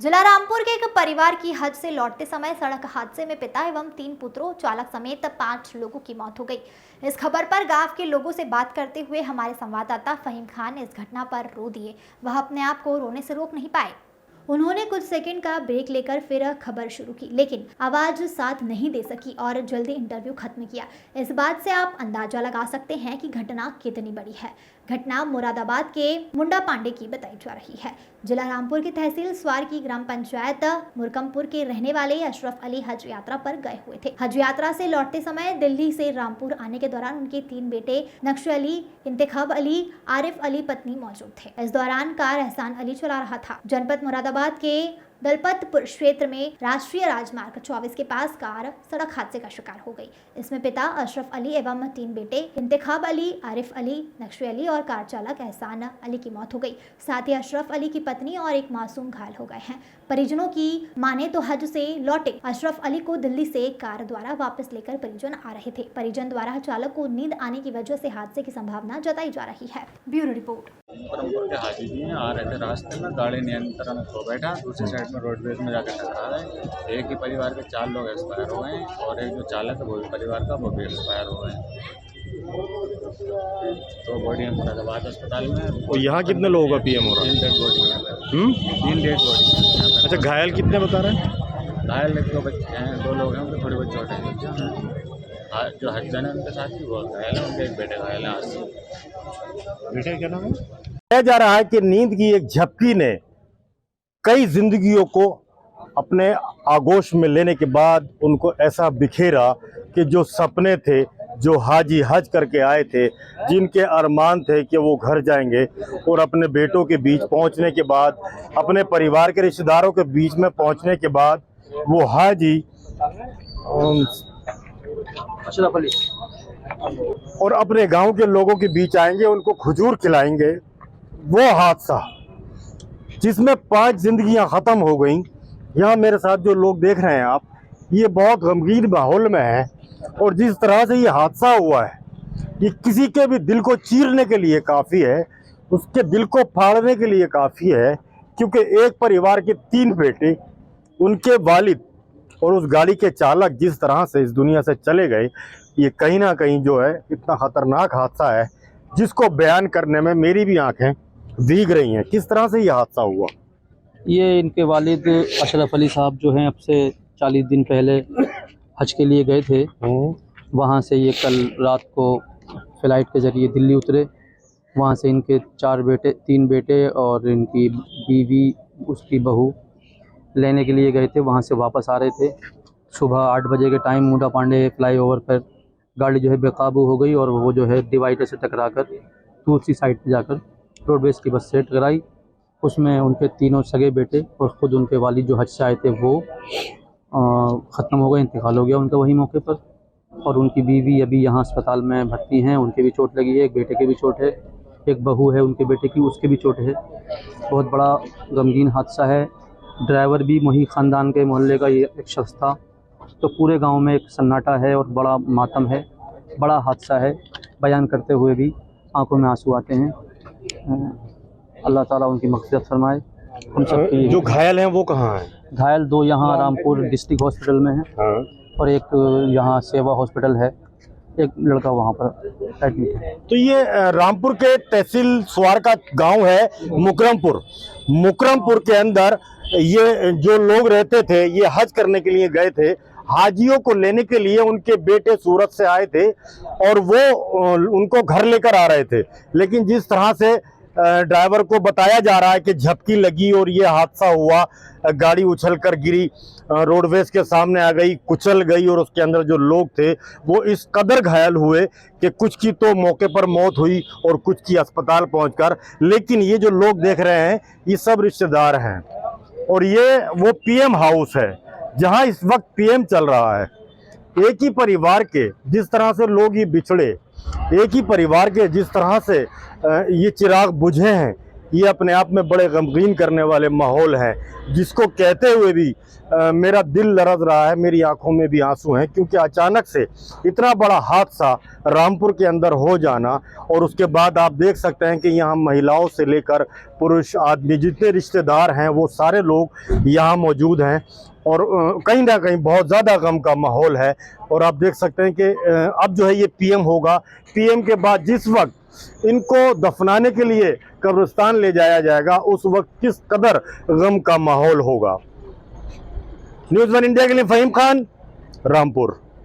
जिला रामपुर के एक परिवार की हज से लौटते समय सड़क हादसे में पिता एवं 3 पुत्रों चालक समेत 5 लोगों की मौत हो गई। इस खबर पर गांव के लोगों से बात करते हुए हमारे संवाददाता फहीम खान ने इस घटना पर रो दिए। वह अपने आप को रोने से रोक नहीं पाए। उन्होंने कुछ सेकंड का ब्रेक लेकर फिर खबर शुरू की, लेकिन आवाज साथ नहीं दे सकी और जल्दी इंटरव्यू खत्म किया। इस बात से आप अंदाजा लगा सकते हैं कि घटना कितनी बड़ी है। घटना मुरादाबाद के मुंडा पांडे की बताई जा रही है। जिला रामपुर की तहसील स्वार की ग्राम पंचायत मुरकमपुर के रहने वाले अशरफ अली हज यात्रा पर गए हुए थे। हज यात्रा से लौटते समय दिल्ली से रामपुर आने के दौरान उनके 3 बेटे नक्श अली, इंतखाब अली, आरिफ अली पत्नी मौजूद थे। इस दौरान कार एहसान अली चला रहा था। जनपद मुरादाबाद के दलपतपुर क्षेत्र में राष्ट्रीय राजमार्ग 24 के पास कार सड़क हादसे का शिकार हो गई। इसमें पिता अशरफ अली एवं 3 बेटे इंतखाब अली, आरिफ अली, नक्श अली और कार चालक एहसान अली की मौत हो गई। साथ ही अशरफ अली की पत्नी और एक मासूम घायल हो गए हैं। परिजनों की माने तो हज से लौटे अशरफ अली को दिल्ली से कार द्वारा वापस लेकर परिजन आ रहे थे। परिजन द्वारा चालक को नींद आने की वजह से हादसे की संभावना जताई जा रही है। Bureau report. के हाजी जी आ रहे थे, रास्ते में गाड़ी नियंत्रण खो बैठा, दूसरी साइड में रोडवेज में जाकर टकरा है। एक ही परिवार के 4 लोग एक्सपायर हुए हैं और एक जो चालक है वो भी परिवार का, वो भी एक्सपायर हुए हैं। तो बॉडी है मुरादाबाद अस्पताल में। और यहाँ कितने लोगों का पीएम हो रहा है? 3 डेड बॉडी है। 3 डेड बॉडी। अच्छा, घायल कितने बता रहे हैं? घायल 2 बच्चे हैं, 2 लोग हैं, उनके थोड़ी बहुत चोट है। जो हजन है उनके साथ ही वो घायल है, उनके एक बेटे घायल है। आज बेटे क्या नाम है? कहा जा रहा है कि नींद की एक झपकी ने कई जिंदगियों को अपने आगोश में लेने के बाद उनको ऐसा बिखेरा कि जो सपने थे, जो हाजी हज करके आए थे, जिनके अरमान थे कि वो घर जाएंगे और अपने बेटों के बीच पहुंचने के बाद, अपने परिवार के रिश्तेदारों के बीच में पहुंचने के बाद वो हाजी अशरफ अली और अपने गांव के लोगों के बीच आएंगे, उनको खजूर खिलाएंगे। वो हादसा जिसमें 5 जिंदगियां ख़त्म हो गई। यहाँ मेरे साथ जो लोग देख रहे हैं आप, ये बहुत गमगीन माहौल में है। और जिस तरह से ये हादसा हुआ है, ये किसी के भी दिल को चीरने के लिए काफ़ी है, उसके दिल को फाड़ने के लिए काफ़ी है। क्योंकि एक परिवार के 3 बेटे, उनके वालिद और उस गाड़ी के चालक जिस तरह से इस दुनिया से चले गए, ये कहीं ना कहीं जो है इतना ख़तरनाक हादसा है जिसको बयान करने में मेरी भी आंखें भीग रही हैं। किस तरह से ये हादसा हुआ? ये इनके वालिद अशरफ अली साहब जो हैं, अब से 40 दिन पहले हज के लिए गए थे। वहाँ से ये कल रात को फ़्लाइट के ज़रिए दिल्ली उतरे। वहाँ से इनके 3 बेटे और इनकी बीवी, उसकी बहू लेने के लिए गए थे। वहाँ से वापस आ रहे थे। सुबह 8 बजे के टाइम मुंडा पांडे फ्लाईओवर पर गाड़ी जो है बेकाबू हो गई और वो जो है डिवाइडर से टकराकर दूसरी साइड पे जाकर रोडवेज की बस से टकराई। उसमें उनके 3 सगे बेटे और ख़ुद उनके वालिद जो हज से आए थे वो ख़त्म हो गए, इंतकाल हो गया उनका वही मौके पर। और उनकी बीवी अभी यहाँ अस्पताल में भर्ती हैं, उनके भी चोट लगी है, एक बेटे के भी चोट है, एक बहू है उनके बेटे की, उसके भी चोट है। बहुत बड़ा गमगीन हादसा है। ड्राइवर भी वही ख़ानदान के मोहल्ले का ये एक शख्स था। तो पूरे गांव में एक सन्नाटा है और बड़ा मातम है, बड़ा हादसा है। बयान करते हुए भी आंखों में आंसू आते हैं। अल्लाह ताला उनकी मग़फ़िरत फरमाए। हम सब जो घायल हैं वो कहाँ हैं? घायल 2 यहाँ रामपुर डिस्ट्रिक्ट हॉस्पिटल में हैं। हाँ। और एक यहाँ सेवा हॉस्पिटल है, एक लड़का वहाँ पर एडमिट है। तो ये रामपुर के तहसील स्वार का गांव है मुकरमपुर। मुकरमपुर के अंदर ये जो लोग रहते थे, ये हज करने के लिए गए थे। हाजियों को लेने के लिए उनके बेटे सूरत से आए थे और वो उनको घर लेकर आ रहे थे। लेकिन जिस तरह से ड्राइवर को बताया जा रहा है कि झपकी लगी और ये हादसा हुआ, गाड़ी उछलकर गिरी, रोडवेज के सामने आ गई, कुचल गई और उसके अंदर जो लोग थे वो इस कदर घायल हुए कि कुछ की तो मौके पर मौत हुई और कुछ की अस्पताल पहुंचकर। लेकिन ये जो लोग देख रहे हैं ये सब रिश्तेदार हैं और ये वो पीएम हाउस है जहां इस वक्त पीएम चल रहा है। एक ही परिवार के जिस तरह से लोग ये बिछड़े, एक ही परिवार के जिस तरह से ये चिराग बुझे हैं, ये अपने आप में बड़े गमगीन करने वाले माहौल हैं, जिसको कहते हुए भी मेरा दिल लरज़ रहा है, मेरी आंखों में भी आंसू हैं, क्योंकि अचानक से इतना बड़ा हादसा रामपुर के अंदर हो जाना, और उसके बाद आप देख सकते हैं कि यहाँ महिलाओं से लेकर पुरुष आदमी जितने रिश्तेदार हैं वो सारे लोग यहाँ मौजूद हैं, और कहीं ना कहीं बहुत ज़्यादा गम का माहौल है। और आप देख सकते हैं कि अब जो है ये पीएम होगा, पीएम के बाद जिस वक्त इनको दफनाने के लिए कब्रिस्तान ले जाया जाएगा, उस वक्त किस कदर गम का माहौल होगा। न्यूज़ वन इंडिया के लिए फ़हीम खान, रामपुर।